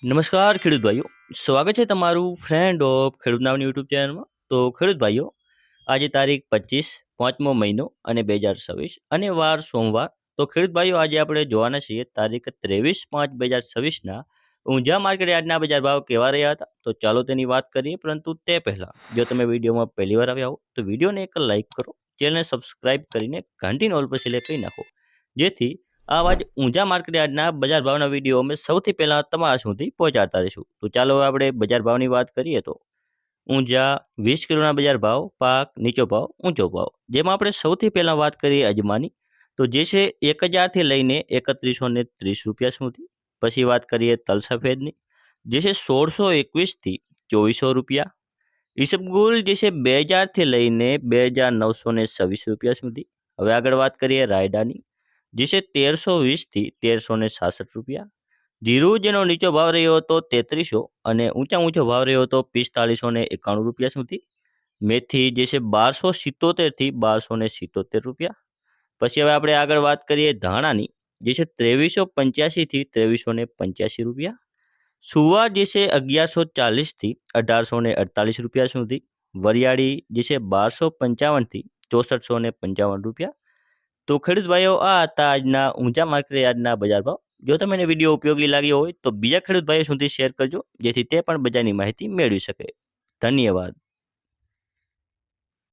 નમસ્કાર ખેડૂત ભાઈઓ, સ્વાગત છે તમારું ફ્રેન્ડ ઓફ ખેડૂત નામની યુટ્યુબ ચેનલમાં. તો ખેડૂત ભાઈઓ, આજે તારીખ 25 પાંચમો મહિનો અને 2026 અને વાર સોમવાર. તો ખેડૂત ભાઈઓ, આજે આપણે જોવાના છીએ તારીખ 23/5/2026 ઊંઝા માર્કેટ યાર્ડના બજાર ભાવ કેવા રહ્યા હતા. તો ચાલો તેની વાત કરીએ, પરંતુ તે પહેલાં જો તમે વિડીયોમાં પહેલી વાર આવ્યા હો તો વિડીયોને એક લાઇક કરો, ચેનલને સબસ્ક્રાઇબ કરીને ઘંટીને ઓલ પર સિલેક્ટ કરી નાખો, જેથી આવા જ ઊંઝા માર્કેટ યાર્ડના બજાર ભાવના વિડીયો અમે સૌથી પહેલાં તમારા સુધી પહોંચાડતા રહીશું. તો ચાલો આપણે બજાર ભાવની વાત કરીએ. તો ઊંઝા 20 કિલોના બજાર ભાવ, પાક નીચો ભાવ, ઊંચો ભાવ. જેમાં આપણે સૌથી પહેલાં વાત કરીએ અજમાની, તો જે છે 1000થી લઈને 3130 રૂપિયા સુધી. પછી વાત કરીએ તલ સફેદની, જે છે 1621થી 2400 રૂપિયા. ઈસબગુલ જે છે 2000થી લઈને 2926 રૂપિયા સુધી. હવે આગળ વાત કરીએ રાયડાની, જે છે 1320થી 1366 રૂપિયા. જીરું જેનો નીચો ભાવ રહ્યો હતો 3300 અને ઊંચો ભાવ રહ્યો હતો 4591 રૂપિયા સુધી. મેથી જે છે 1277થી 1277 રૂપિયા. પછી હવે આપણે આગળ વાત કરીએ ધાણાની, જે છે 2385થી 2385 રૂપિયા. સુવા જે છે 1140થી 1848 રૂપિયા સુધી. વરિયાળી જે છે 1255થી 6455 રૂપિયા. તો ખેડૂત ભાઈઓ, આ હતા આજના ઊંઝા માર્કેટ યાર્ડના બજાર ભાવ. જો તમને વિડીયો ઉપયોગી લાગ્યો હોય તો બીજા ખેડૂત ભાઈઓ સુધી શેર કરજો, જેથી તે પણ બજારની માહિતી મેળવી શકે. ધન્યવાદ.